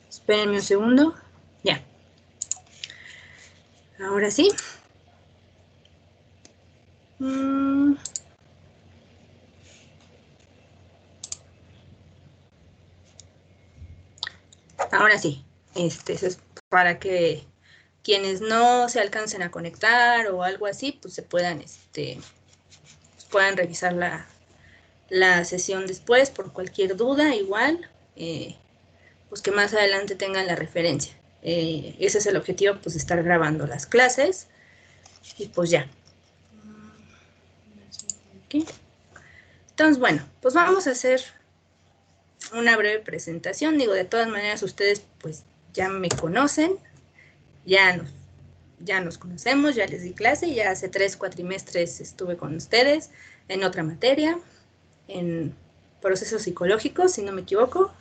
Espérenme un segundo. Ya. Ahora sí. Ahora sí. Eso es para que quienes no se alcancen a conectar o algo así, pues se puedan, puedan revisar la sesión después por cualquier duda, igual, pues que más adelante tengan la referencia. Ese es el objetivo, pues, de estar grabando las clases. Y pues ya. ¿Okay? Entonces, bueno, pues vamos a hacer una breve presentación. Digo, de todas maneras, ustedes pues ya me conocen, ya nos conocemos, ya les di clase, ya hace 3 cuatrimestres estuve con ustedes en otra materia, en procesos psicológicos, si no me equivoco.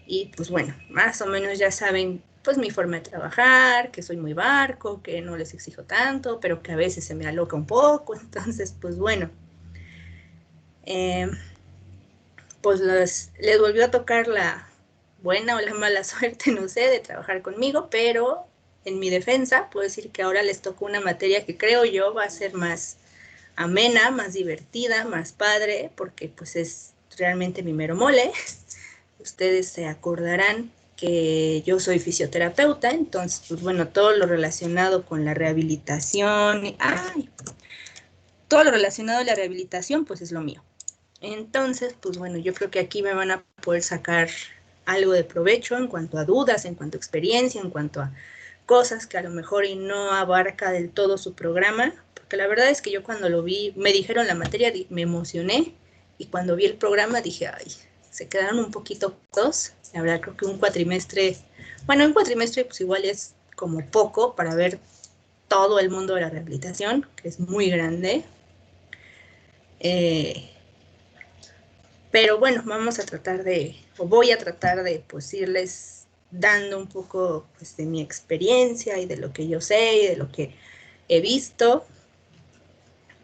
Y pues bueno, más o menos ya saben pues mi forma de trabajar, que soy muy barco, que no les exijo tanto, pero que a veces se me aloca un poco. Entonces, pues bueno, pues les volvió a tocar la buena o la mala suerte, no sé, de trabajar conmigo, pero en mi defensa puedo decir que ahora les tocó una materia que creo yo va a ser más amena, más divertida, más padre, porque pues es realmente mi mero mole. Ustedes se acordarán que yo soy fisioterapeuta, entonces, pues bueno, todo lo relacionado con la rehabilitación, todo lo relacionado a la rehabilitación, pues es lo mío. Entonces, pues bueno, yo creo que aquí me van a poder sacar algo de provecho en cuanto a dudas, en cuanto a experiencia, en cuanto a cosas que a lo mejor y no abarca del todo su programa, porque la verdad es que yo cuando lo vi, me dijeron la materia, me emocioné, y cuando vi el programa dije, ay, se quedaron un poquito cortos. La verdad creo que un cuatrimestre pues igual es como poco para ver todo el mundo de la rehabilitación, que es muy grande. Pero bueno, voy a tratar de pues irles dando un poco pues de mi experiencia y de lo que yo sé y de lo que he visto,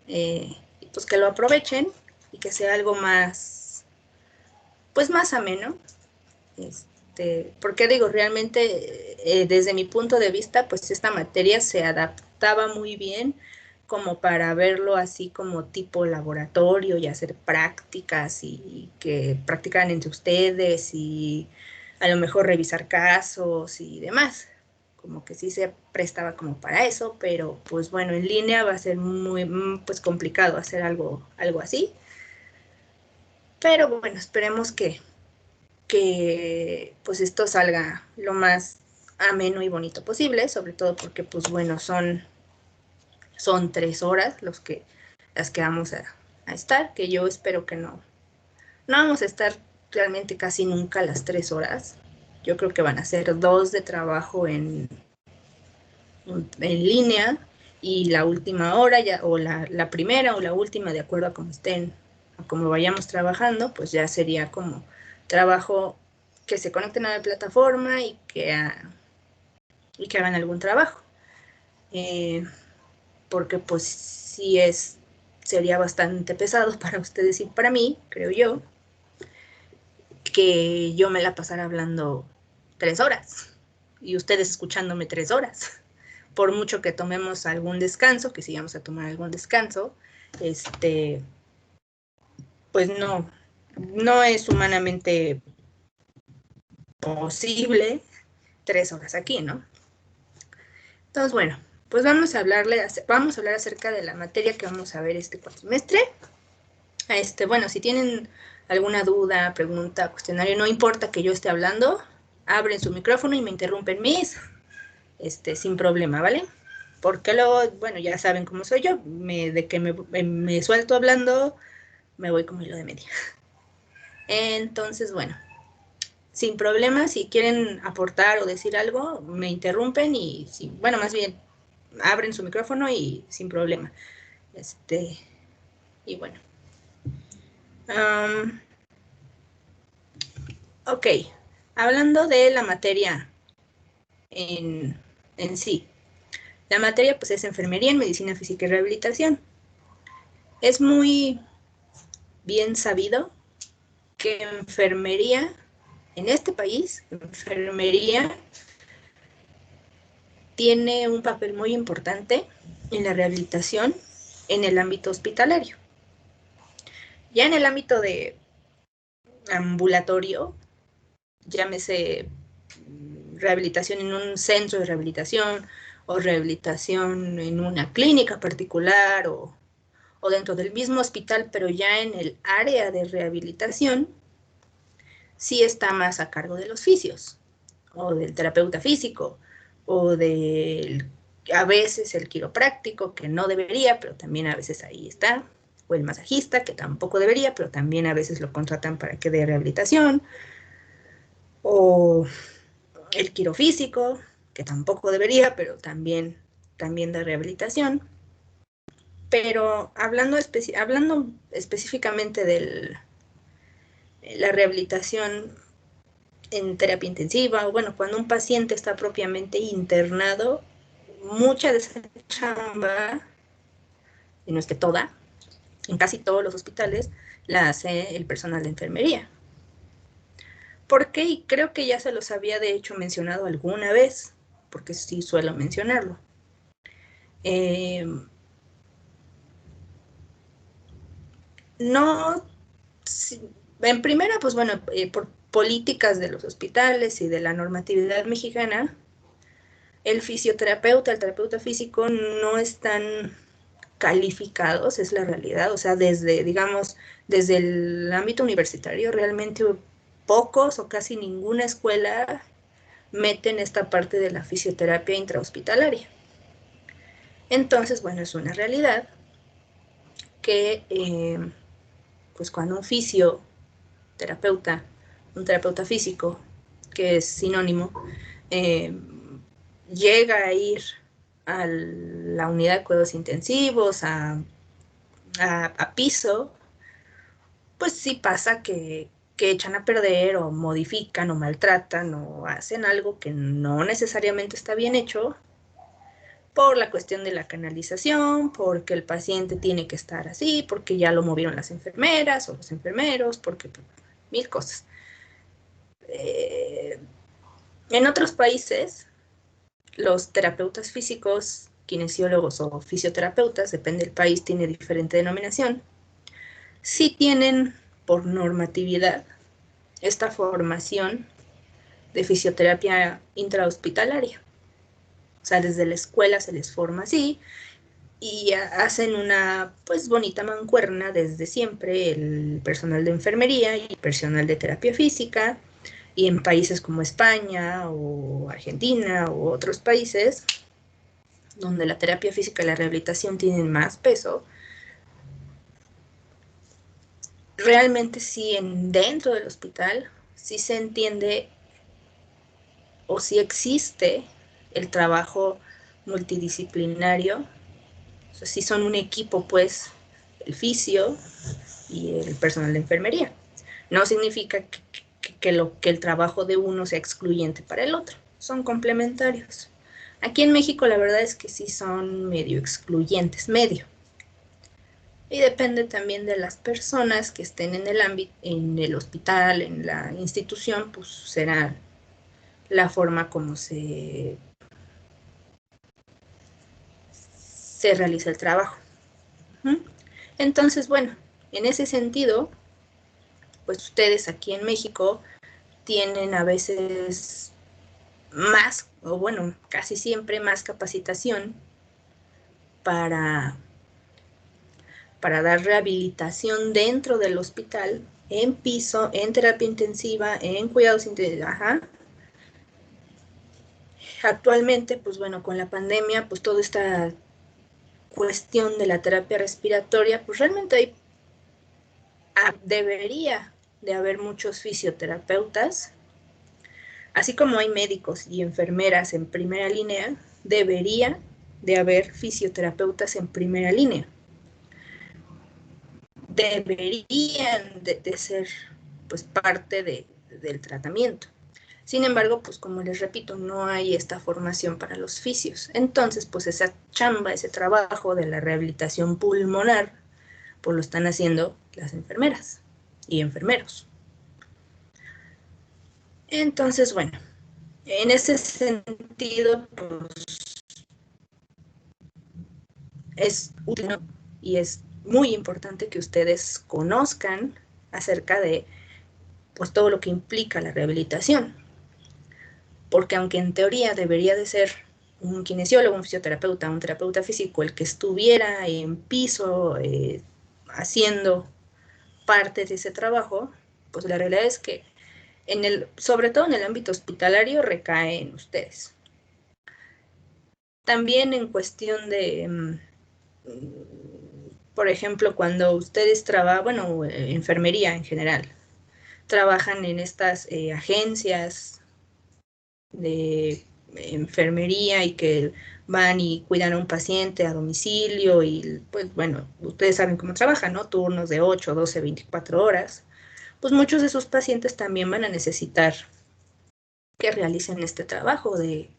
y pues que lo aprovechen y que sea algo más, pues más ameno. Porque digo, realmente desde mi punto de vista, pues esta materia se adaptaba muy bien como para verlo así como tipo laboratorio y hacer prácticas y que practicaran entre ustedes y a lo mejor revisar casos y demás. Como que sí se prestaba como para eso, pero pues bueno, en línea va a ser muy pues complicado hacer algo así. Pero bueno, esperemos que pues esto salga lo más ameno y bonito posible, sobre todo porque pues bueno, son 3 horas las que vamos a estar, que yo espero que no vamos a estar realmente casi nunca las 3 horas. Yo creo que van a ser 2 de trabajo en línea, y la última hora ya, o la primera o la última, de acuerdo a cómo estén, a cómo vayamos trabajando, pues ya sería como trabajo que se conecten a la plataforma y que hagan algún trabajo. Porque pues sí sería bastante pesado para ustedes y para mí, creo yo, que yo me la pasara hablando 3 horas y ustedes escuchándome 3 horas. Por mucho que tomemos algún descanso, que sigamos a tomar algún descanso, pues no es humanamente posible 3 horas aquí, ¿no? Entonces, bueno, pues vamos a hablar acerca de la materia que vamos a ver este cuatrimestre. Bueno, si tienen alguna duda, pregunta, cuestionario, no importa que yo esté hablando, abren su micrófono y me interrumpen sin problema, ¿vale? Porque luego, bueno, ya saben cómo soy yo, de que me suelto hablando, me voy como hilo de media. Entonces, bueno, sin problema, si quieren aportar o decir algo, me interrumpen y, bueno, más bien, abren su micrófono y sin problema. Y bueno. Ok, hablando de la materia en sí. La materia pues es enfermería en medicina física y rehabilitación. Es muy bien sabido que enfermería, en este país, enfermería tiene un papel muy importante en la rehabilitación en el ámbito hospitalario. Ya en el ámbito de ambulatorio, llámese rehabilitación en un centro de rehabilitación o rehabilitación en una clínica particular o dentro del mismo hospital, pero ya en el área de rehabilitación, sí está más a cargo de los fisios o del terapeuta físico o del, a veces el quiropráctico, que no debería, pero también a veces ahí está, o el masajista, que tampoco debería, pero también a veces lo contratan para que dé rehabilitación, o el quirofísico, que tampoco debería, pero también da rehabilitación. Pero hablando específicamente de la rehabilitación en terapia intensiva, o bueno, cuando un paciente está propiamente internado, mucha de esa chamba, y no es que toda, en casi todos los hospitales, la hace el personal de enfermería. ¿Por qué? Y creo que ya se los había de hecho mencionado alguna vez, porque sí suelo mencionarlo. No, en primera, pues bueno, por políticas de los hospitales y de la normatividad mexicana, el fisioterapeuta, el terapeuta físico no están calificados, es la realidad, o sea, digamos, desde el ámbito universitario, realmente pocos o casi ninguna escuela meten esta parte de la fisioterapia intrahospitalaria. Entonces, bueno, es una realidad que, pues cuando un fisioterapeuta, un terapeuta físico, que es sinónimo, llega a ir a la unidad de cuidados intensivos, a piso, pues sí pasa que echan a perder o modifican o maltratan o hacen algo que no necesariamente está bien hecho por la cuestión de la canalización, porque el paciente tiene que estar así, porque ya lo movieron las enfermeras o los enfermeros, porque mil cosas. En otros países, los terapeutas físicos, kinesiólogos o fisioterapeutas, depende del país, tiene diferente denominación, sí tienen por normatividad esta formación de fisioterapia intrahospitalaria. O sea, desde la escuela se les forma así y hacen una pues bonita mancuerna desde siempre el personal de enfermería y el personal de terapia física, y en países como España o Argentina u otros países donde la terapia física y la rehabilitación tienen más peso, realmente sí dentro del hospital sí se entiende o si existe el trabajo multidisciplinario, o sea, si son un equipo, pues, el fisio y el personal de enfermería. No significa que el trabajo de uno sea excluyente para el otro, son complementarios. Aquí en México la verdad es que sí son medio excluyentes, medio. Y depende también de las personas que estén en el ámbito, en el hospital, en la institución, pues será la forma como se realiza el trabajo. Entonces, bueno, en ese sentido, pues ustedes aquí en México tienen a veces más, o bueno, casi siempre más capacitación para, dar rehabilitación dentro del hospital, en piso, en terapia intensiva, en cuidados intensivos. Ajá. Actualmente, pues bueno, con la pandemia, pues toda esta cuestión de la terapia respiratoria, pues realmente debería de haber muchos fisioterapeutas, así como hay médicos y enfermeras en primera línea, debería de haber fisioterapeutas en primera línea. Deberían de ser pues parte del tratamiento. Sin embargo, pues como les repito, no hay esta formación para los fisios. Entonces, pues esa chamba, ese trabajo de la rehabilitación pulmonar, pues lo están haciendo las enfermeras y enfermeros. Entonces, bueno, en ese sentido, pues es útil, ¿no? Y es muy importante que ustedes conozcan acerca de pues todo lo que implica la rehabilitación, porque aunque en teoría debería de ser un kinesiólogo, un fisioterapeuta, un terapeuta físico el que estuviera en piso haciendo parte de ese trabajo, pues la realidad es que sobre todo en el ámbito hospitalario recae en ustedes. También en cuestión de por ejemplo, cuando ustedes trabajan, bueno, enfermería en general, trabajan en estas agencias de enfermería y que van y cuidan a un paciente a domicilio y pues bueno, ustedes saben cómo trabajan, ¿no? Turnos de 8, 12, 24 horas. Pues muchos de esos pacientes también van a necesitar que realicen este trabajo de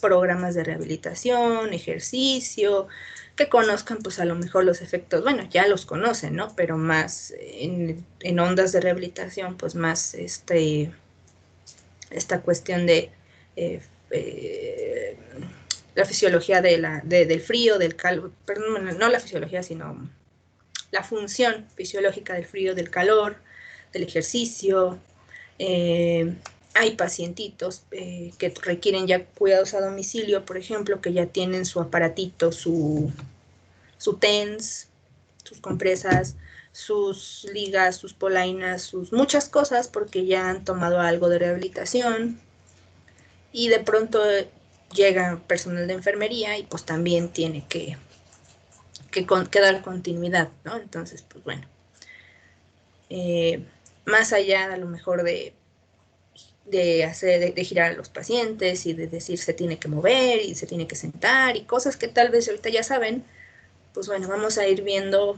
programas de rehabilitación, ejercicio, que conozcan pues a lo mejor los efectos, bueno, ya los conocen, ¿no? Pero más en ondas de rehabilitación, pues más esta cuestión de eh, eh, la fisiología del frío, del calor, perdón, no la fisiología, sino la función fisiológica del frío, del calor, del ejercicio. Hay pacientitos que requieren ya cuidados a domicilio, por ejemplo, que ya tienen su aparatito, su TENS, sus compresas, sus ligas, sus polainas, sus muchas cosas, porque ya han tomado algo de rehabilitación y de pronto llega personal de enfermería y pues también tiene que dar continuidad, ¿no? Entonces, pues bueno, más allá a lo mejor de girar a los pacientes y de decir se tiene que mover y se tiene que sentar y cosas que tal vez ahorita ya saben, pues bueno, vamos a ir viendo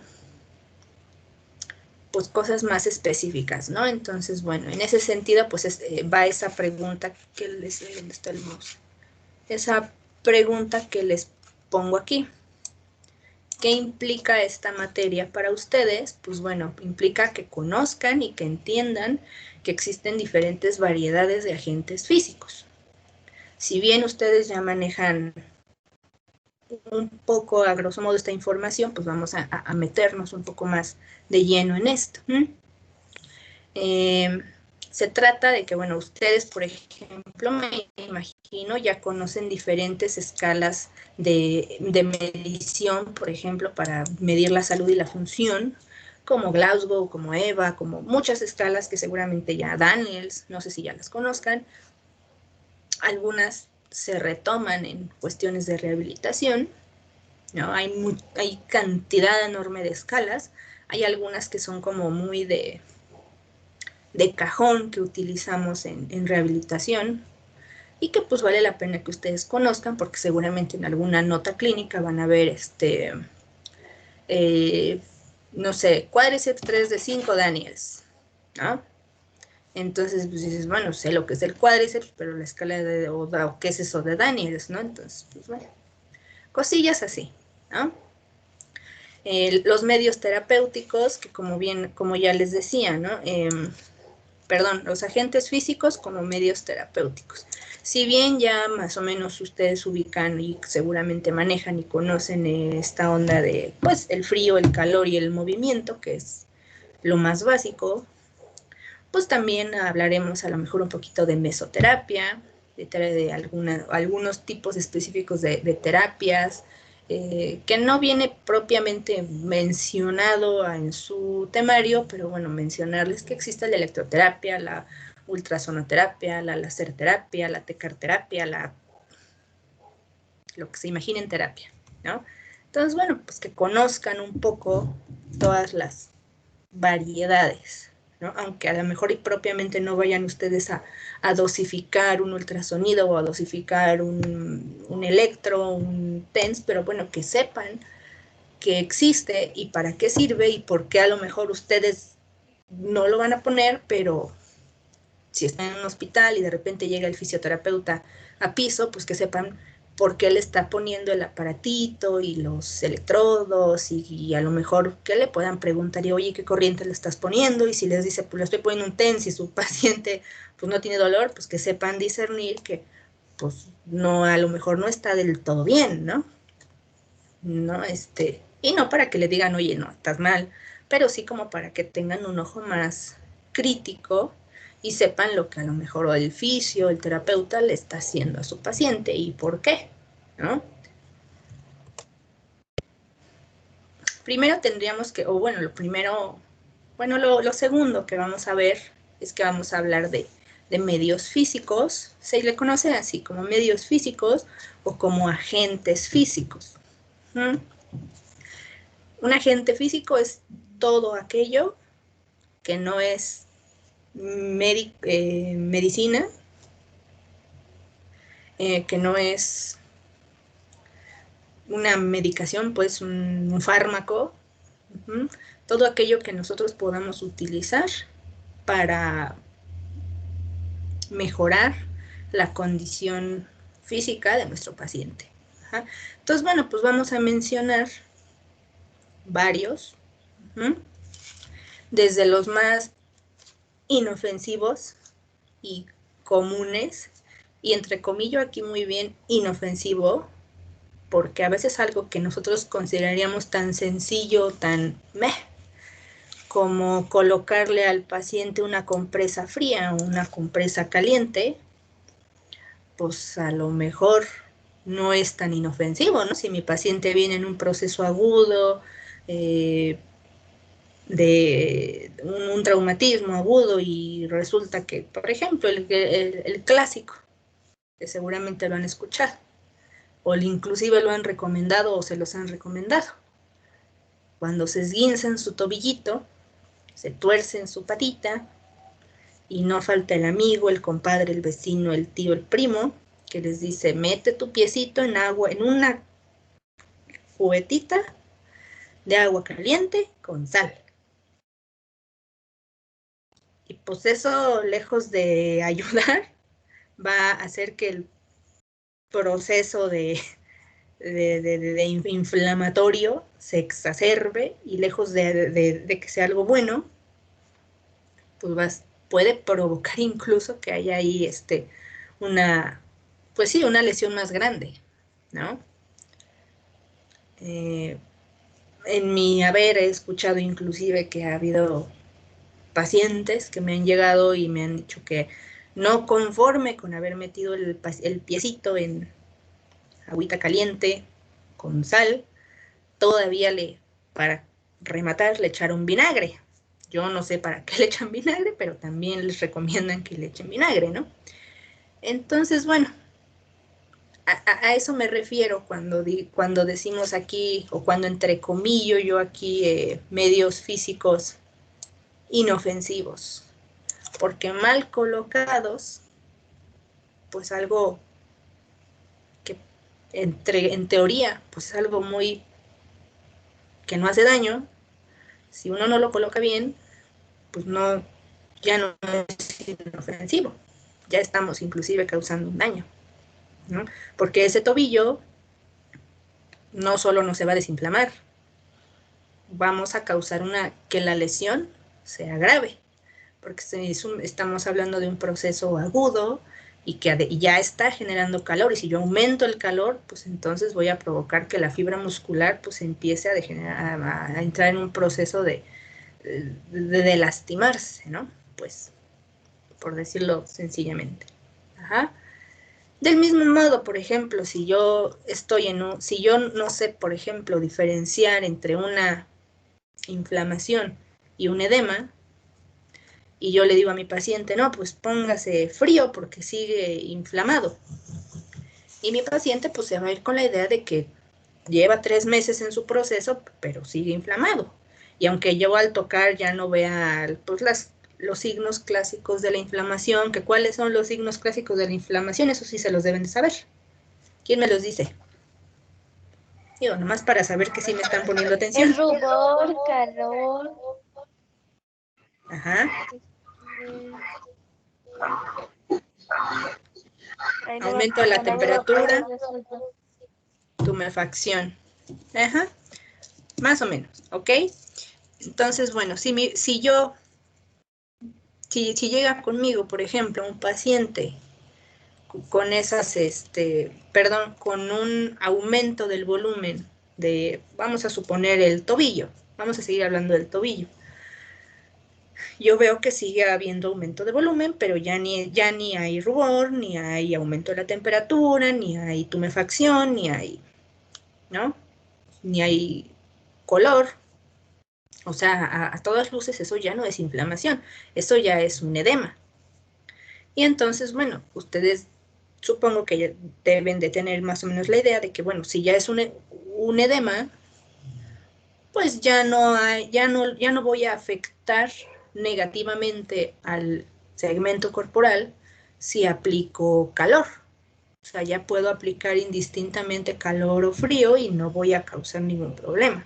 pues cosas más específicas, ¿no? Entonces, bueno, en ese sentido, pues va esa pregunta que ¿dónde está el mouse? Esa pregunta que les pongo aquí. ¿Qué implica esta materia para ustedes? Pues bueno, implica que conozcan y que entiendan que existen diferentes variedades de agentes físicos. Si bien ustedes ya manejan un poco a grosso modo esta información, pues vamos a meternos un poco más de lleno en esto. Se trata de que, bueno, ustedes, por ejemplo, me imagino, ya conocen diferentes escalas de medición, por ejemplo, para medir la salud y la función, como Glasgow, como EVA, como muchas escalas que seguramente ya Daniels, no sé si ya las conozcan. Algunas se retoman en cuestiones de rehabilitación, ¿no? Hay cantidad enorme de escalas, hay algunas que son como muy de cajón que utilizamos en rehabilitación y que pues vale la pena que ustedes conozcan porque seguramente en alguna nota clínica van a ver eh, no sé, cuádriceps 3 de 5 Daniels, ¿no? Entonces, pues dices, bueno, sé lo que es el cuádriceps, pero la escala o qué es eso de Daniels, ¿no? Entonces, pues bueno, cosillas así, ¿no? Los medios terapéuticos, que como ya les decía, ¿no? Perdón, los agentes físicos como medios terapéuticos. Si bien ya más o menos ustedes ubican y seguramente manejan y conocen esta onda de, pues, el frío, el calor y el movimiento, que es lo más básico, pues también hablaremos a lo mejor un poquito de mesoterapia, de algunos tipos específicos de terapias, que no viene propiamente mencionado en su temario, pero bueno, mencionarles que existe la electroterapia, la ultrasonoterapia, la laserterapia, la tecarterapia, lo que se imagine en terapia, ¿no? Entonces, bueno, pues que conozcan un poco todas las variedades, ¿no? Aunque a lo mejor y propiamente no vayan ustedes a dosificar un ultrasonido o a dosificar un electro, un TENS, pero bueno, que sepan que existe y para qué sirve y por qué a lo mejor ustedes no lo van a poner, pero si están en un hospital y de repente llega el fisioterapeuta a piso, pues que sepan por qué le está poniendo el aparatito y los electrodos y a lo mejor que le puedan preguntar, y, oye, ¿qué corriente le estás poniendo? Y si les dice, pues le estoy poniendo un TENS, si su paciente pues no tiene dolor, pues que sepan discernir que pues no, a lo mejor no está del todo bien, ¿no? No, y no para que le digan, oye, no, estás mal, pero sí como para que tengan un ojo más crítico y sepan lo que a lo mejor el fisio, el terapeuta le está haciendo a su paciente y por qué, ¿no? Primero tendríamos que, o bueno, lo primero, bueno, lo segundo que vamos a ver es que vamos a hablar de medios físicos, se le conoce así como medios físicos o como agentes físicos. ¿Mm? Un agente físico es todo aquello que no es medicina, que no es una medicación, pues un fármaco, todo aquello que nosotros podamos utilizar para mejorar la condición física de nuestro paciente. Ajá. Entonces, bueno, pues vamos a mencionar varios, desde los más inofensivos y comunes, y entre comillas aquí muy bien inofensivo, porque a veces algo que nosotros consideraríamos tan sencillo, tan meh, como colocarle al paciente una compresa fría o una compresa caliente, pues a lo mejor no es tan inofensivo, ¿no? Si mi paciente viene en un proceso agudo, de un traumatismo agudo y resulta que, por ejemplo, el clásico, que seguramente lo han escuchado, o inclusive lo han recomendado o se los han recomendado. Cuando se esguinza en su tobillito, se tuerce en su patita, y no falta el amigo, el compadre, el vecino, el tío, el primo, que les dice, mete tu piecito en agua, en una cubetita de agua caliente con sal. Y pues eso, lejos de ayudar, va a hacer que el proceso de inflamatorio se exacerbe, y lejos de que sea algo bueno, pues puede provocar incluso que haya ahí pues sí, una lesión más grande, ¿no? En mi haber he escuchado inclusive que ha habido pacientes que me han llegado y me han dicho que no conforme con haber metido el piecito en agüita caliente con sal, todavía para rematar, le echaron vinagre. Yo no sé para qué le echan vinagre, pero también les recomiendan que le echen vinagre, ¿no? Entonces, bueno, a eso me refiero cuando decimos aquí, o cuando entrecomillo yo aquí, medios físicos inofensivos, porque mal colocados, pues algo que en teoría, pues algo muy que no hace daño, si uno no lo coloca bien, pues no, ya no es inofensivo, ya estamos inclusive causando un daño, ¿no? Porque ese tobillo no solo no se va a desinflamar, vamos a causar que la lesión sea grave, porque estamos hablando de un proceso agudo y que ya está generando calor, y si yo aumento el calor, pues entonces voy a provocar que la fibra muscular pues empiece a entrar en un proceso de lastimarse, ¿no? Pues, por decirlo sencillamente. Ajá. Del mismo modo, por ejemplo, si yo no sé, por ejemplo, diferenciar entre una inflamación y un edema, y yo le digo a mi paciente, no, pues póngase frío porque sigue inflamado. Y mi paciente pues se va a ir con la idea de que lleva 3 meses en su proceso, pero sigue inflamado. Y aunque yo al tocar ya no vea pues los signos clásicos de la inflamación, que cuáles son los signos clásicos de la inflamación, eso sí se los deben de saber. ¿Quién me los dice? Digo, nomás para saber que sí me están poniendo atención. El rubor, calor. Ajá. Ahí no me, Aumento de la no me acuerdo temperatura, cuál es eso. tumefacción. Ajá, más o menos, ¿ok? Entonces, bueno, si llega conmigo, por ejemplo, un paciente con con un aumento del volumen vamos a suponer el tobillo, vamos a seguir hablando del tobillo. Yo veo que sigue habiendo aumento de volumen, pero ya ni hay rubor, ni hay aumento de la temperatura, ni hay tumefacción, ¿no? Ni hay color. O sea, a todas luces eso ya no es inflamación, eso ya es un edema. Y entonces, bueno, ustedes supongo que ya deben de tener más o menos la idea de que, bueno, si ya es un edema, pues ya no voy a afectar negativamente al segmento corporal si aplico calor. O sea, ya puedo aplicar indistintamente calor o frío y no voy a causar ningún problema.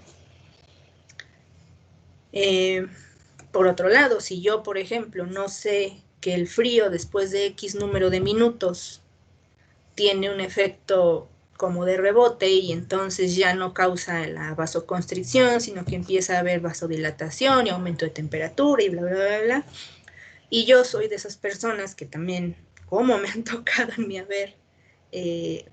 Por otro lado, si yo, por ejemplo, no sé que el frío después de X número de minutos tiene un efecto como de rebote y entonces ya no causa la vasoconstricción, sino que empieza a haber vasodilatación y aumento de temperatura y bla, bla, bla, bla. Y yo soy de esas personas que también, como me han tocado en mi haber, que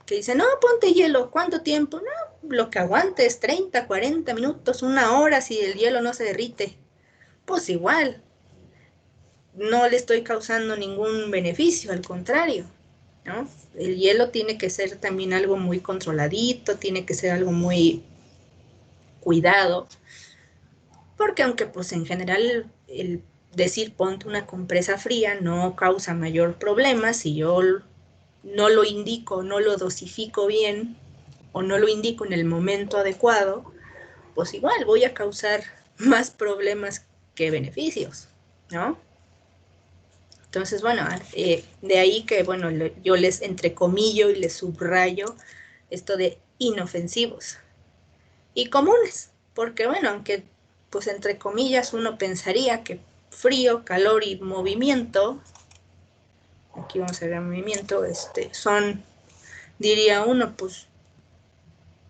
dicen, no, ponte hielo, ¿cuánto tiempo? No, lo que aguantes, 30, 40 minutos, una hora, si el hielo no se derrite. Pues igual, no le estoy causando ningún beneficio, al contrario, ¿no? El hielo tiene que ser también algo muy controladito, tiene que ser algo muy cuidado, porque aunque pues en general el decir ponte una compresa fría no causa mayor problema si yo no lo indico, no lo dosifico bien o no lo indico en el momento adecuado, pues igual voy a causar más problemas que beneficios, ¿no? Entonces, bueno, de ahí que, bueno, yo les entrecomillo y les subrayo esto de inofensivos y comunes, porque, bueno, aunque, pues, entre comillas, uno pensaría que frío, calor y movimiento, aquí vamos a ver el movimiento, son, diría uno, pues,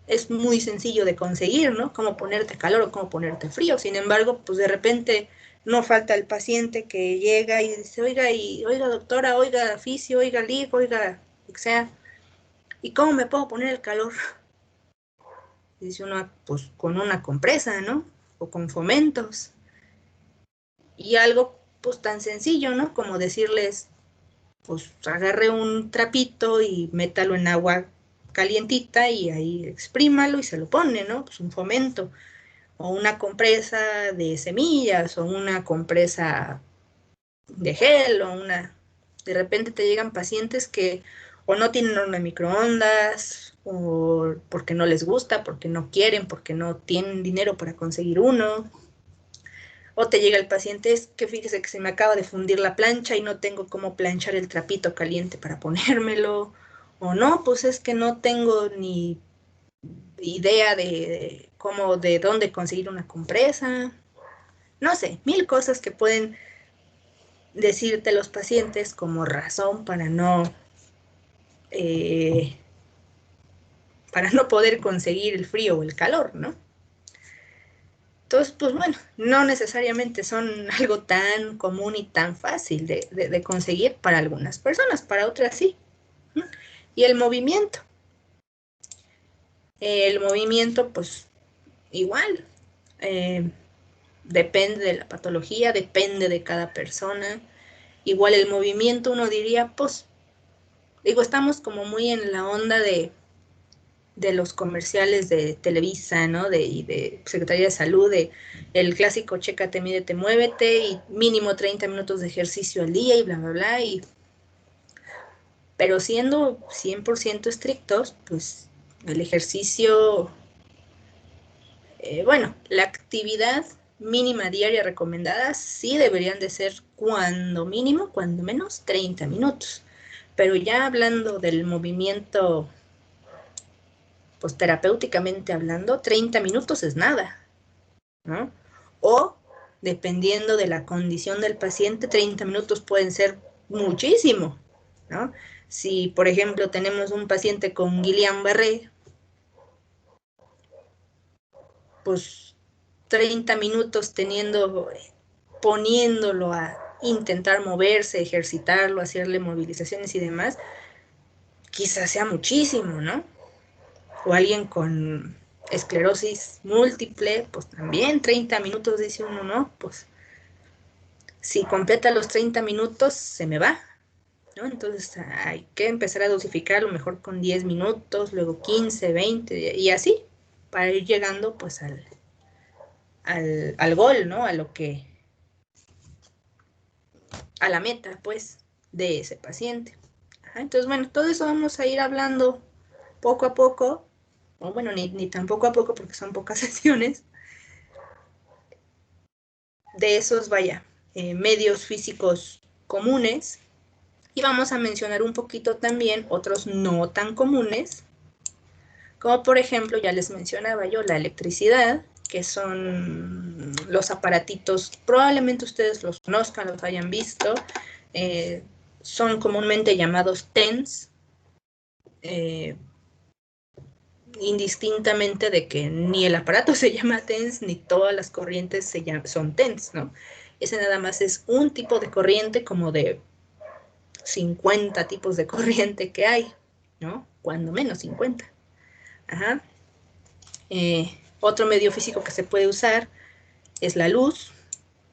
es muy sencillo de conseguir, ¿no? Cómo ponerte calor o cómo ponerte frío. Sin embargo, pues de repente no falta el paciente que llega y dice, oiga doctora, oiga fisio, oiga lic, oiga, o sea, ¿y cómo me puedo poner el calor? Y dice uno, pues con una compresa, ¿no? O con fomentos. Y algo, pues tan sencillo, ¿no? Como decirles, pues agarre un trapito y métalo en agua calientita y ahí exprímalo y se lo pone, ¿no? Pues un fomento. O una compresa de semillas, o una compresa de gel, De repente te llegan pacientes que o no tienen horno de microondas, o porque no les gusta, porque no quieren, porque no tienen dinero para conseguir uno. O te llega el paciente, es que fíjese que se me acaba de fundir la plancha y no tengo cómo planchar el trapito caliente para ponérmelo. O no, pues es que no tengo ni idea de dónde conseguir una compresa. No sé, mil cosas que pueden decirte los pacientes como razón eh, para no poder conseguir el frío o el calor, ¿no? Entonces, pues bueno, no necesariamente son algo tan común y tan fácil de conseguir para algunas personas, para otras sí. Y el movimiento, pues igual, eh, depende de la patología, depende de cada persona. Igual el movimiento uno diría, pues, digo, estamos como muy en la onda de los comerciales de Televisa, ¿no? Y de Secretaría de Salud, de el clásico chécate, mídete, muévete y mínimo 30 minutos de ejercicio al día y bla, bla, bla. Pero siendo 100% estrictos, pues el ejercicio, bueno, la actividad mínima diaria recomendada sí deberían de ser cuando menos 30 minutos. Pero ya hablando del movimiento, pues terapéuticamente hablando, 30 minutos es nada, ¿no? O, dependiendo de la condición del paciente, 30 minutos pueden ser muchísimo, ¿no? Si, por ejemplo, tenemos un paciente con Guillain-Barré, pues 30 minutos poniéndolo a intentar moverse, ejercitarlo, hacerle movilizaciones y demás, quizás sea muchísimo, ¿no? O alguien con esclerosis múltiple, pues también 30 minutos, dice uno, ¿no? Pues si completa los 30 minutos, se me va, ¿no? Entonces hay que empezar a dosificar a lo mejor con 10 minutos, luego 15, 20 y así, para ir llegando pues al gol, ¿no? A la meta, pues, de ese paciente. Ajá, entonces, bueno, todo eso vamos a ir hablando poco a poco, o bueno, ni tan poco a poco porque son pocas sesiones, de esos, vaya, medios físicos comunes. Y vamos a mencionar un poquito también otros no tan comunes, como por ejemplo, ya les mencionaba yo, la electricidad, que son los aparatitos, probablemente ustedes los conozcan, los hayan visto, son comúnmente llamados TENS, indistintamente de que ni el aparato se llama TENS, ni todas las corrientes son TENS, ¿no? Ese nada más es un tipo de corriente como de 50 tipos de corriente que hay, ¿no? Cuando menos 50. Ajá. Otro medio físico que se puede usar es la luz.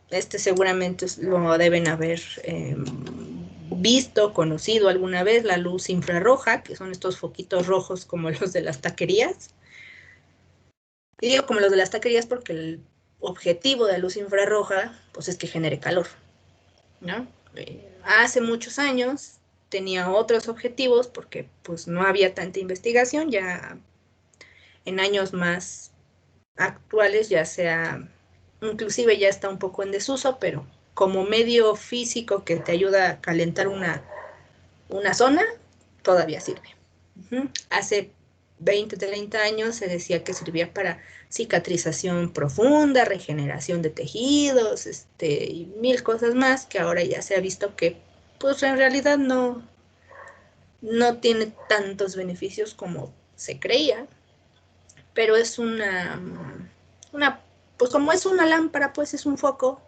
Este seguramente lo deben haber visto, conocido alguna vez, la luz infrarroja, que son estos foquitos rojos como los de las taquerías. Y digo como los de las taquerías porque el objetivo de la luz infrarroja pues es que genere calor, ¿no? Hace muchos años tenía otros objetivos porque pues no había tanta investigación, ya en años más actuales ya sea, inclusive ya está un poco en desuso, pero como medio físico que te ayuda a calentar una zona, todavía sirve. Hace 20, 30 años se decía que servía para cicatrización profunda, regeneración de tejidos, y mil cosas más que ahora ya se ha visto que pues en realidad no tiene tantos beneficios como se creía, pero es una, pues como es una lámpara, pues es un foco,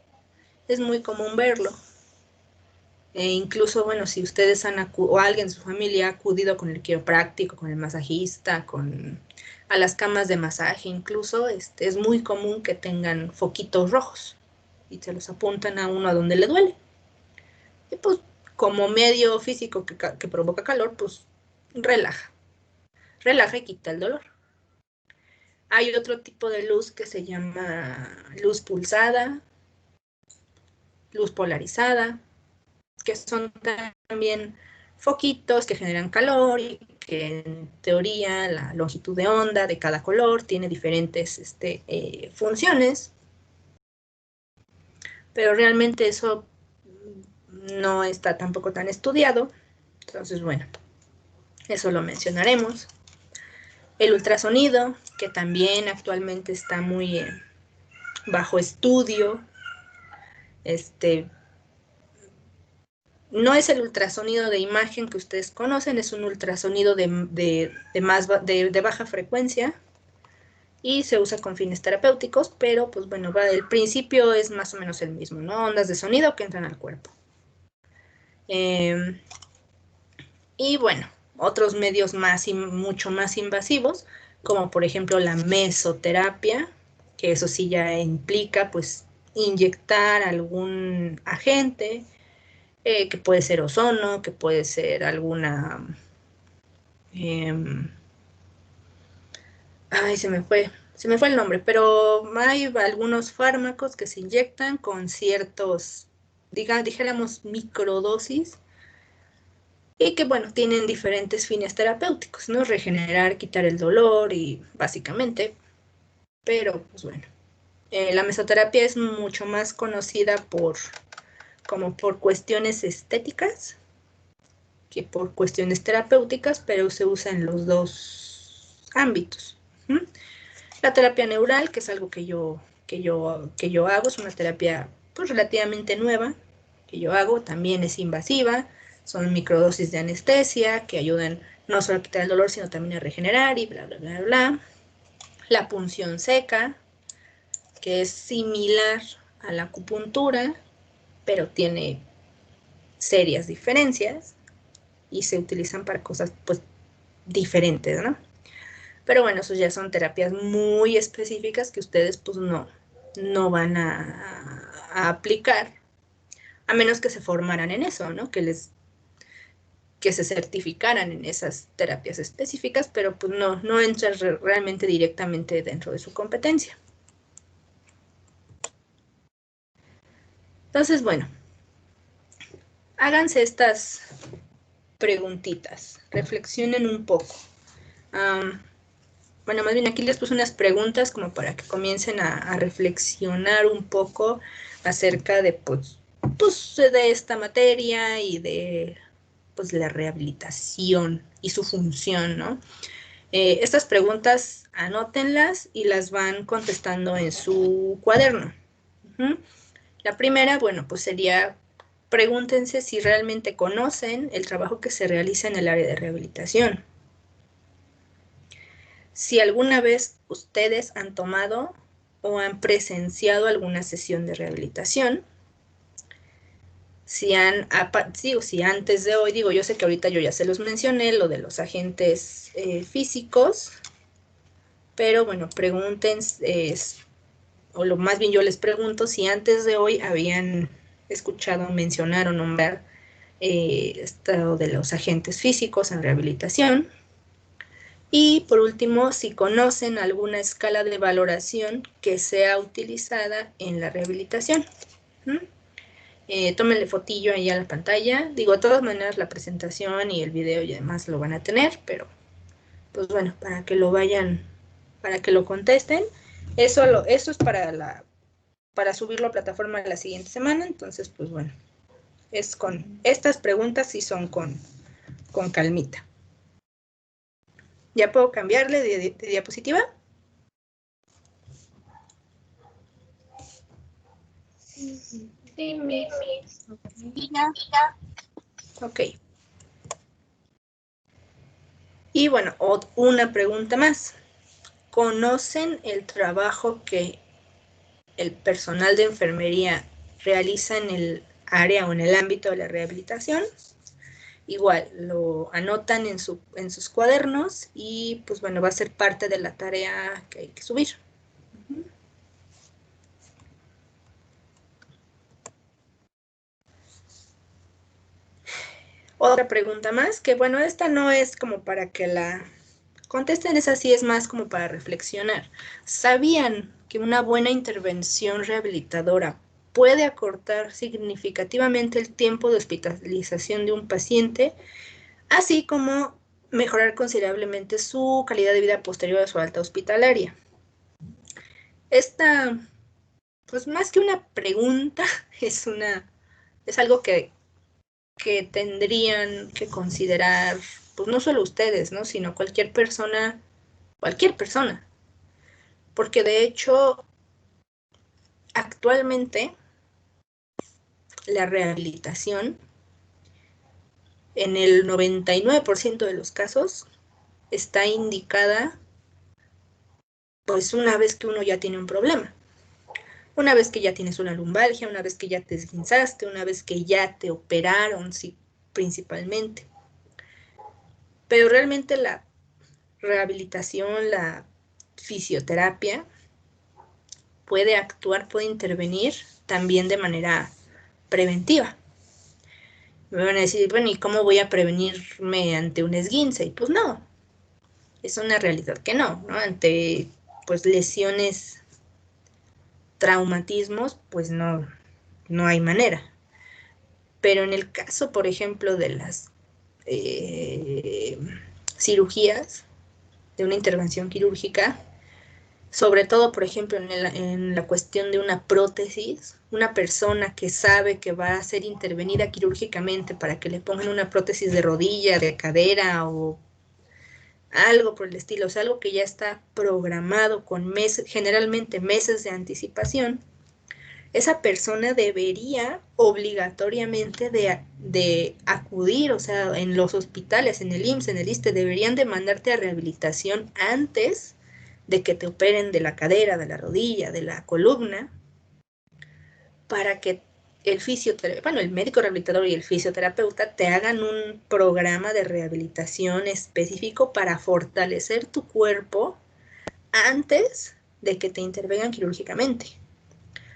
es muy común verlo. Incluso, bueno, si ustedes o alguien de su familia ha acudido con el quiropráctico, con el masajista, a las camas de masaje, incluso, es muy común que tengan foquitos rojos y se los apuntan a uno a donde le duele. Y pues, como medio físico que provoca calor, pues relaja y quita el dolor. Hay otro tipo de luz que se llama luz pulsada, luz polarizada, que son también foquitos que generan calor y que en teoría la longitud de onda de cada color tiene diferentes funciones, pero realmente eso no está tampoco tan estudiado. Entonces, bueno, eso lo mencionaremos. El ultrasonido, que también actualmente está muy bajo estudio, no es el ultrasonido de imagen que ustedes conocen, es un ultrasonido de baja frecuencia y se usa con fines terapéuticos, pero pues bueno, el principio es más o menos el mismo, ¿no? Ondas de sonido que entran al cuerpo. Y bueno, otros medios mucho más invasivos, como por ejemplo la mesoterapia, que eso sí ya implica pues inyectar algún agente, que puede ser ozono, que puede ser alguna... ay, se me fue el nombre, pero hay algunos fármacos que se inyectan con ciertos, dijéramos, microdosis, y que, bueno, tienen diferentes fines terapéuticos, ¿no? Regenerar, quitar el dolor y básicamente, pero pues bueno. La mesoterapia es mucho más conocida como por cuestiones estéticas que por cuestiones terapéuticas, pero se usa en los dos ámbitos. La terapia neural, que es algo que yo hago, es una terapia pues relativamente nueva que yo hago, también es invasiva, Son microdosis de anestesia que ayudan no solo a quitar el dolor, sino también a regenerar y bla, bla, bla, bla. La punción seca, que es similar a la acupuntura, pero tiene serias diferencias y se utilizan para cosas pues diferentes, ¿no? Pero bueno, esos ya son terapias muy específicas que ustedes pues no van a aplicar, a menos que se formaran en eso, ¿no? Que se certificaran en esas terapias específicas, pero pues no entra realmente directamente dentro de su competencia. Entonces, bueno, háganse estas preguntitas, reflexionen un poco. Bueno, más bien aquí les puse unas preguntas como para que comiencen a reflexionar un poco acerca de, pues, de esta materia y de pues, la rehabilitación y su función, ¿no? Estas preguntas anótenlas y las van contestando en su cuaderno. La primera, bueno, pues sería, pregúntense si realmente conocen el trabajo que se realiza en el área de rehabilitación. Si alguna vez ustedes han tomado o han presenciado alguna sesión de rehabilitación, si antes de hoy, digo, yo sé que ahorita yo ya se los mencioné, lo de los agentes físicos, pero bueno, pregunten, o más bien yo les pregunto si antes de hoy habían escuchado mencionar o nombrar esto de los agentes físicos en rehabilitación. Y por último, si conocen alguna escala de valoración que sea utilizada en la rehabilitación. Tómenle fotillo ahí a la pantalla. Digo, de todas maneras la presentación y el video y demás lo van a tener, pero pues bueno, para que lo vayan, para que lo contesten. Eso es para subirlo a plataforma la siguiente semana. Entonces, pues bueno, es con estas preguntas y son con calmita. ¿Ya puedo cambiarle de diapositiva? Sí, Miss. Ok. Y bueno, una pregunta más. ¿Conocen el trabajo que el personal de enfermería realiza en el área o en el ámbito de la rehabilitación? Igual, lo anotan en sus cuadernos y pues bueno, va a ser parte de la tarea que hay que subir. Otra pregunta más, que bueno, esta no es como para que la contesten, esa sí es más como para reflexionar. ¿Sabían que una buena intervención rehabilitadora puede acortar significativamente el tiempo de hospitalización de un paciente, así como mejorar considerablemente su calidad de vida posterior a su alta hospitalaria? Esta, pues más que una pregunta, es algo que tendrían que considerar, pues no solo ustedes, ¿no? Sino cualquier persona, porque de hecho, actualmente, la rehabilitación, en el 99% de los casos, está indicada, pues una vez que uno ya tiene un problema. Una vez que ya tienes una lumbalgia, una vez que ya te esguinzaste, una vez que ya te operaron, sí, principalmente. Pero realmente la rehabilitación, la fisioterapia, puede actuar, puede intervenir también de manera preventiva. Me van a decir, bueno, ¿y cómo voy a prevenirme ante un esguince? Y pues no, es una realidad que no, ¿no? Ante pues lesiones, traumatismos, pues no hay manera. Pero en el caso, por ejemplo, de las cirugías, de una intervención quirúrgica, sobre todo, por ejemplo, en la cuestión de una prótesis, una persona que sabe que va a ser intervenida quirúrgicamente para que le pongan una prótesis de rodilla, de cadera o algo por el estilo, o sea, algo que ya está programado con meses, generalmente meses de anticipación, esa persona debería obligatoriamente de acudir, o sea, en los hospitales, en el IMSS, en el ISSSTE, deberían de mandarte a rehabilitación antes de que te operen de la cadera, de la rodilla, de la columna, para que el médico rehabilitador y el fisioterapeuta te hagan un programa de rehabilitación específico para fortalecer tu cuerpo antes de que te intervengan quirúrgicamente.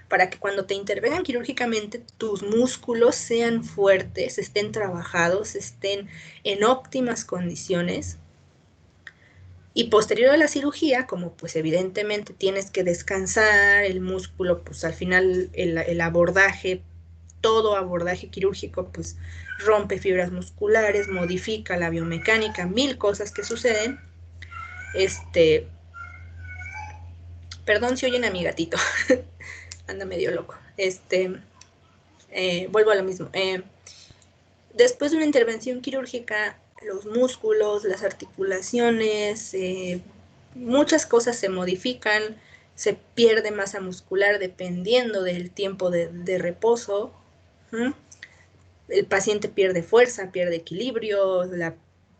Para que cuando te intervengan quirúrgicamente tus músculos sean fuertes, estén trabajados, estén en óptimas condiciones. Y posterior a la cirugía, como pues evidentemente tienes que descansar, el músculo, pues al final el abordaje, todo abordaje quirúrgico, pues rompe fibras musculares, modifica la biomecánica, 1000 cosas que suceden. Perdón si oyen a mi gatito, anda medio loco. Vuelvo a lo mismo. Después de una intervención quirúrgica, los músculos, las articulaciones, muchas cosas se modifican, se pierde masa muscular dependiendo del tiempo de reposo. El paciente pierde fuerza, pierde equilibrio,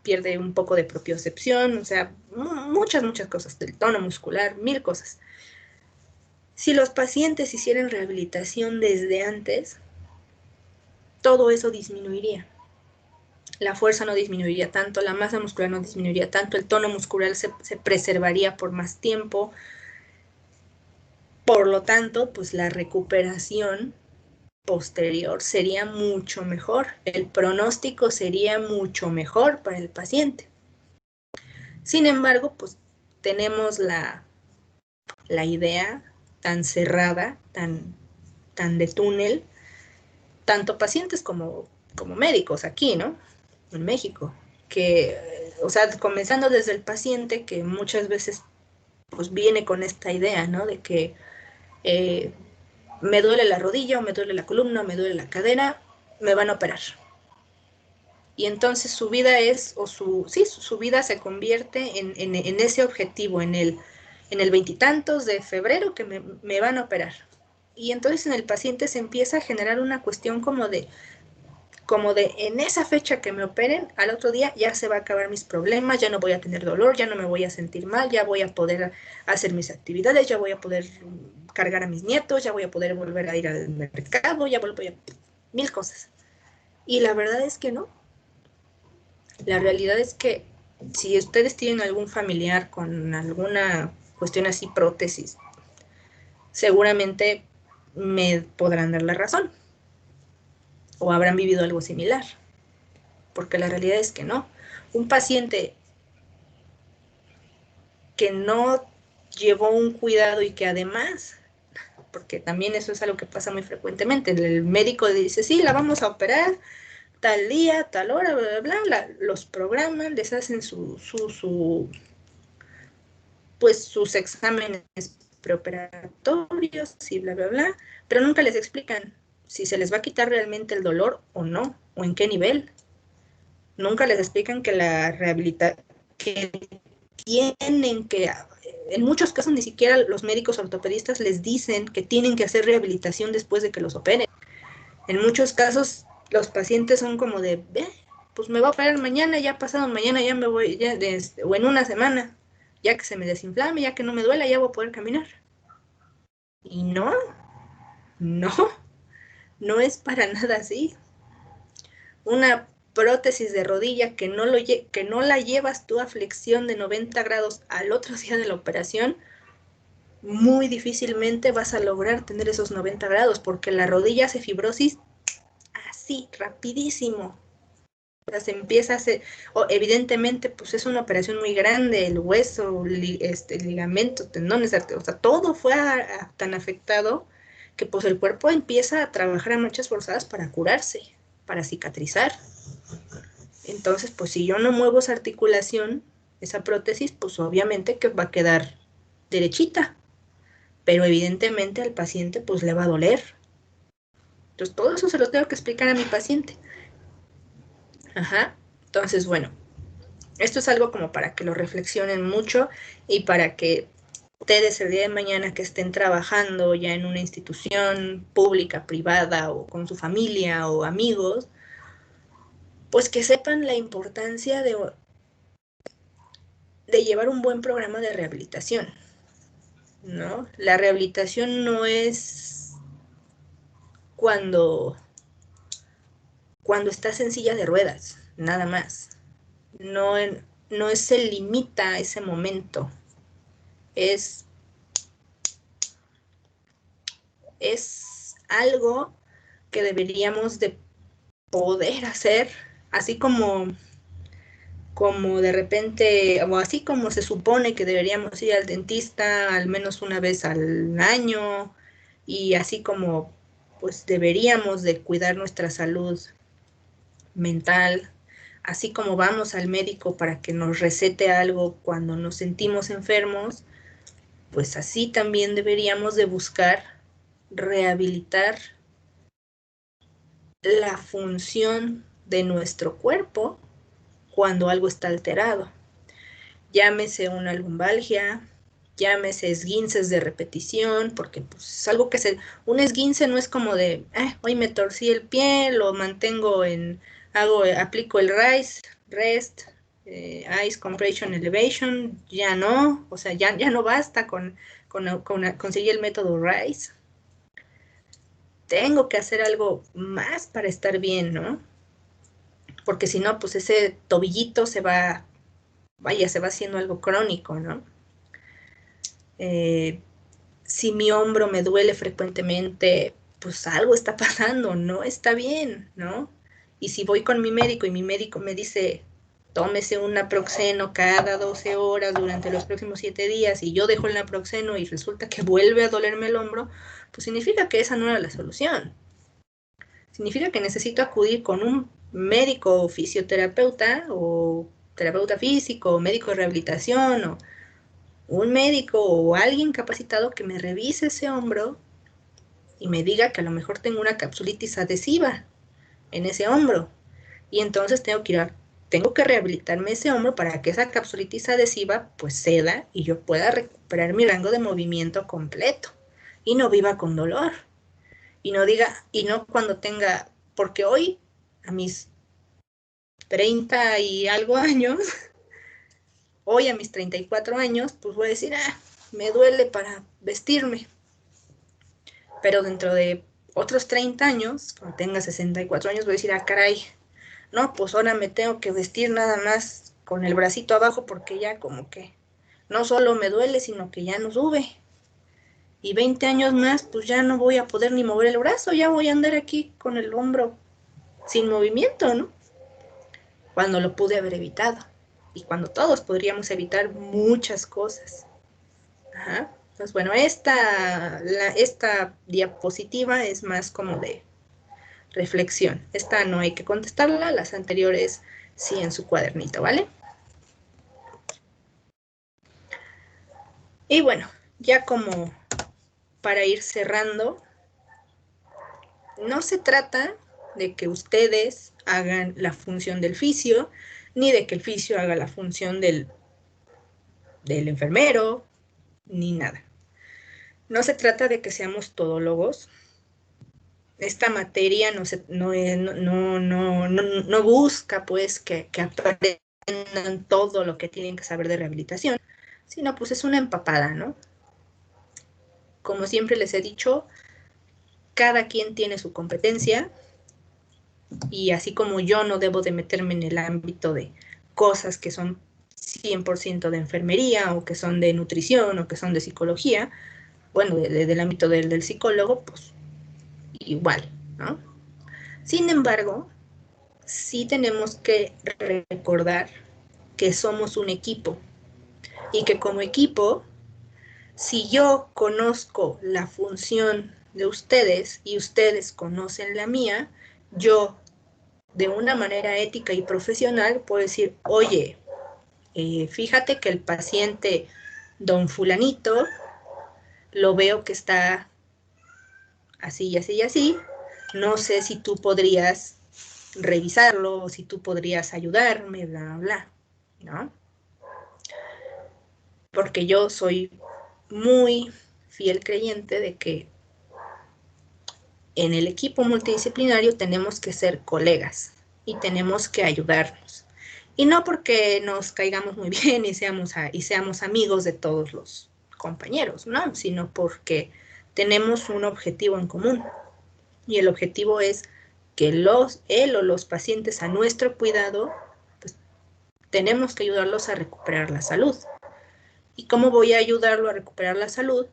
pierde un poco de propiocepción, o sea, muchas cosas, del tono muscular, 1000 cosas. Si los pacientes hicieran rehabilitación desde antes, todo eso disminuiría. La fuerza no disminuiría tanto, la masa muscular no disminuiría tanto, el tono muscular se preservaría por más tiempo. Por lo tanto, pues la recuperación posterior sería mucho mejor, el pronóstico sería mucho mejor para el paciente. Sin embargo, pues tenemos la idea tan cerrada, tan de túnel, tanto pacientes como médicos aquí, ¿no? En México, que, o sea, comenzando desde el paciente, que muchas veces pues viene con esta idea, ¿no? De que me duele la rodilla, o me duele la columna, o me duele la cadera, me van a operar. Y entonces su vida su vida se convierte en ese objetivo, en el 20 de febrero que me van a operar. Y entonces en el paciente se empieza a generar una cuestión como de en esa fecha que me operen, al otro día ya se va a acabar mis problemas, ya no voy a tener dolor, ya no me voy a sentir mal, ya voy a poder hacer mis actividades, ya voy a poder cargar a mis nietos, ya voy a poder volver a ir al mercado, ya voy a 1000 cosas. Y la verdad es que no. La realidad es que si ustedes tienen algún familiar con alguna cuestión así, prótesis, seguramente me podrán dar la razón o habrán vivido algo similar, porque la realidad es que no. Un paciente que no llevó un cuidado y que además, porque también eso es algo que pasa muy frecuentemente, el médico dice, sí, la vamos a operar tal día, tal hora, bla, bla, bla, los programan, les hacen pues sus exámenes preoperatorios y bla, bla, bla, pero nunca les explican si se les va a quitar realmente el dolor o no, o en qué nivel. Nunca les explican que la rehabilitación, que tienen que, en muchos casos ni siquiera los médicos ortopedistas les dicen que tienen que hacer rehabilitación después de que los operen. En muchos casos los pacientes son como de, pues me voy a operar mañana, ya pasado mañana ya me voy, o en una semana, ya que se me desinflame, ya que no me duela, ya voy a poder caminar. Y no es para nada así. Una prótesis de rodilla que no la llevas tú a flexión de 90 grados al otro día de la operación, muy difícilmente vas a lograr tener esos 90 grados, porque la rodilla hace fibrosis así, rapidísimo. O sea, se empieza a hacer, evidentemente, pues es una operación muy grande, el hueso, ligamento, tendones, o sea, todo fue tan afectado que pues el cuerpo empieza a trabajar a marchas forzadas para curarse, para cicatrizar. Entonces, pues si yo no muevo esa articulación, esa prótesis, pues obviamente que va a quedar derechita, pero evidentemente al paciente pues le va a doler. Entonces, todo eso se lo tengo que explicar a mi paciente. Ajá. Entonces, bueno, esto es algo como para que lo reflexionen mucho y para que ustedes el día de mañana que estén trabajando ya en una institución pública, privada o con su familia o amigos, pues que sepan la importancia de llevar un buen programa de rehabilitación, ¿no? La rehabilitación no es cuando estás en silla de ruedas, nada más. No, no se limita a ese momento. Es algo que deberíamos de poder hacer, así como de repente, o así como se supone que deberíamos ir al dentista al menos una vez al año, y así como pues deberíamos de cuidar nuestra salud mental, así como vamos al médico para que nos recete algo cuando nos sentimos enfermos, pues así también deberíamos de buscar rehabilitar la función de nuestro cuerpo cuando algo está alterado. Llámese una lumbalgia, llámese esguinces de repetición, porque pues, es algo que un esguince no es como de, hoy me torcí el pie, lo mantengo aplico el rest, ice compression elevation, ya no, o sea, ya no basta con conseguir el método RICE. Tengo que hacer algo más para estar bien, ¿no? Porque si no, pues ese tobillito se va haciendo algo crónico, ¿no? Si mi hombro me duele frecuentemente, pues algo está pasando, no está bien, ¿no? Y si voy con mi médico y mi médico me dice, tómese un naproxeno cada 12 horas durante los próximos 7 días, y yo dejo el naproxeno y resulta que vuelve a dolerme el hombro, pues significa que esa no era la solución. Significa que necesito acudir con un médico o fisioterapeuta o terapeuta físico o médico de rehabilitación o un médico o alguien capacitado que me revise ese hombro y me diga que a lo mejor tengo una capsulitis adhesiva en ese hombro. Y entonces tengo que rehabilitarme ese hombro para que esa capsulitis adhesiva pues ceda y yo pueda recuperar mi rango de movimiento completo y no viva con dolor. Y no cuando tenga, porque hoy a mis 30 y algo años, hoy a mis 34 años, pues voy a decir, me duele para vestirme. Pero dentro de otros 30 años, cuando tenga 64 años, voy a decir, caray, no, pues ahora me tengo que vestir nada más con el bracito abajo porque ya como que no solo me duele, sino que ya no sube. Y 20 años más, pues ya no voy a poder ni mover el brazo, ya voy a andar aquí con el hombro sin movimiento, ¿no? Cuando lo pude haber evitado. Y cuando todos podríamos evitar muchas cosas. Ajá. Pues bueno, esta diapositiva es más como de reflexión. Esta no hay que contestarla, las anteriores sí en su cuadernito, ¿vale? Y bueno, ya como para ir cerrando, no se trata de que ustedes hagan la función del fisio, ni de que el fisio haga la función del enfermero, ni nada. No se trata de que seamos todólogos. Esta materia no busca pues que aprendan todo lo que tienen que saber de rehabilitación, sino pues es una empapada, ¿no? Como siempre les he dicho, cada quien tiene su competencia, y así como yo no debo de meterme en el ámbito de cosas que son 100% de enfermería o que son de nutrición o que son de psicología, bueno, del ámbito del psicólogo, pues igual, ¿no? Sin embargo, sí tenemos que recordar que somos un equipo y que como equipo, si yo conozco la función de ustedes y ustedes conocen la mía, yo de una manera ética y profesional puedo decir, oye, fíjate que el paciente don fulanito lo veo que está así y así y así, no sé si tú podrías revisarlo o si tú podrías ayudarme, bla, bla, ¿no? Porque yo soy muy fiel creyente de que en el equipo multidisciplinario tenemos que ser colegas y tenemos que ayudarnos. Y no porque nos caigamos muy bien y seamos amigos de todos los compañeros, no, sino porque tenemos un objetivo en común. Y el objetivo es que él o los pacientes a nuestro cuidado, pues tenemos que ayudarlos a recuperar la salud. ¿Y cómo voy a ayudarlo a recuperar la salud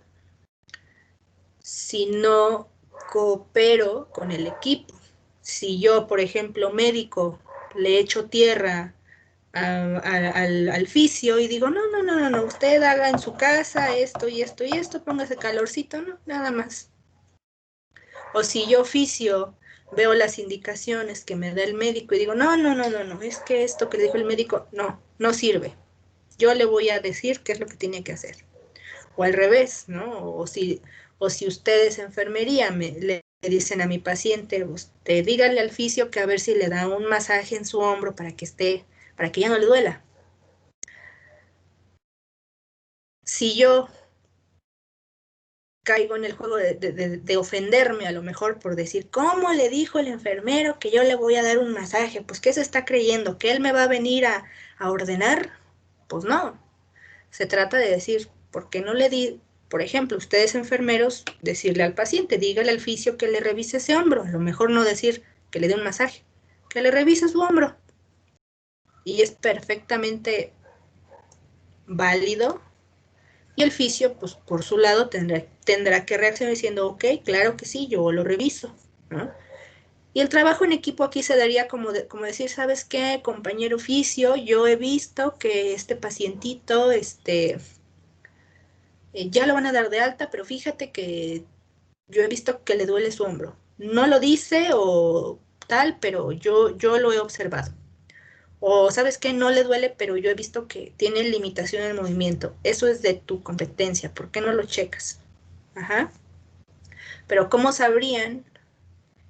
si no coopero con el equipo? Si yo, por ejemplo, médico, le echo tierra al fisio y digo, no, usted haga en su casa esto y esto y esto, póngase calorcito, no, nada más. O si yo fisio veo las indicaciones que me da el médico y digo, no, es que esto que le dijo el médico, no sirve. Yo le voy a decir qué es lo que tiene que hacer. O al revés, ¿no? O si ustedes enfermería le dicen a mi paciente, usted dígale al fisio que a ver si le da un masaje en su hombro para que ya no le duela. Si yo caigo en el juego de ofenderme a lo mejor por decir, ¿cómo le dijo el enfermero que yo le voy a dar un masaje? Pues, ¿qué se está creyendo? ¿Que él me va a venir a ordenar? Pues no. Se trata de decir, ¿por qué no le di? Por ejemplo, ustedes enfermeros, decirle al paciente, dígale al fisio que le revise ese hombro. A lo mejor no decir que le dé un masaje, que le revise su hombro. Y es perfectamente válido. Y el fisio, pues por su lado, tendrá que reaccionar diciendo, ok, claro que sí, yo lo reviso, ¿no? Y el trabajo en equipo aquí se daría como decir, ¿sabes qué, compañero fisio? Yo he visto que este pacientito, ya lo van a dar de alta, pero fíjate que yo he visto que le duele su hombro. No lo dice o tal, pero yo lo he observado. O sabes qué, no le duele, pero yo he visto que tiene limitación en el movimiento. Eso es de tu competencia, ¿por qué no lo checas? Ajá. Pero ¿cómo sabrían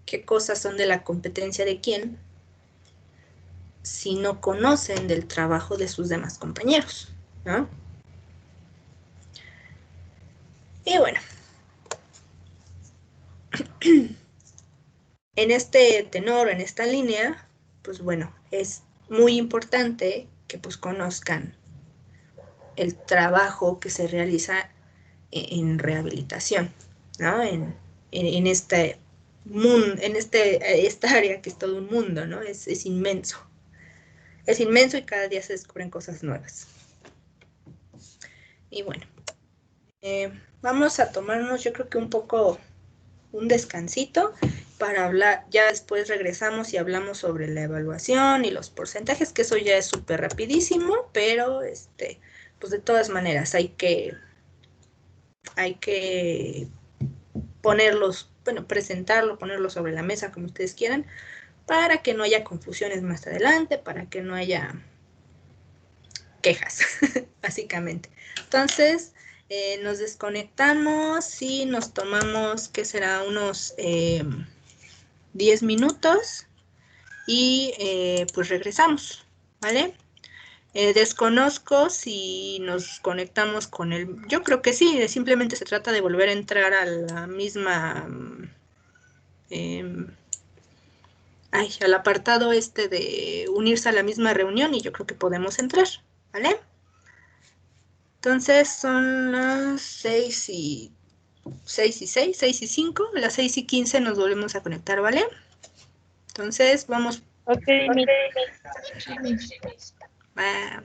qué cosas son de la competencia de quién si no conocen del trabajo de sus demás compañeros? ¿No? Y bueno, en este tenor, en esta línea, pues bueno, es muy importante que pues conozcan el trabajo que se realiza en rehabilitación, ¿no? En este mundo, esta área que es todo un mundo, ¿no? Es inmenso. Es inmenso y cada día se descubren cosas nuevas. Y bueno, vamos a tomarnos, yo creo que un descansito para hablar. Ya después regresamos y hablamos sobre la evaluación y los porcentajes, que eso ya es súper rapidísimo, pero pues de todas maneras hay que presentarlo, ponerlo sobre la mesa como ustedes quieran, para que no haya confusiones más adelante, para que no haya quejas, básicamente. Entonces, nos desconectamos y nos tomamos, ¿qué será? Unos 10 minutos y pues regresamos, ¿vale? Desconozco si nos conectamos con el... Yo creo que sí, simplemente se trata de volver a entrar a la misma... al apartado de unirse a la misma reunión y yo creo que podemos entrar, ¿vale? Entonces son las 6:05, a las 6:15 nos volvemos a conectar, ¿vale? Entonces vamos. Ok, Va.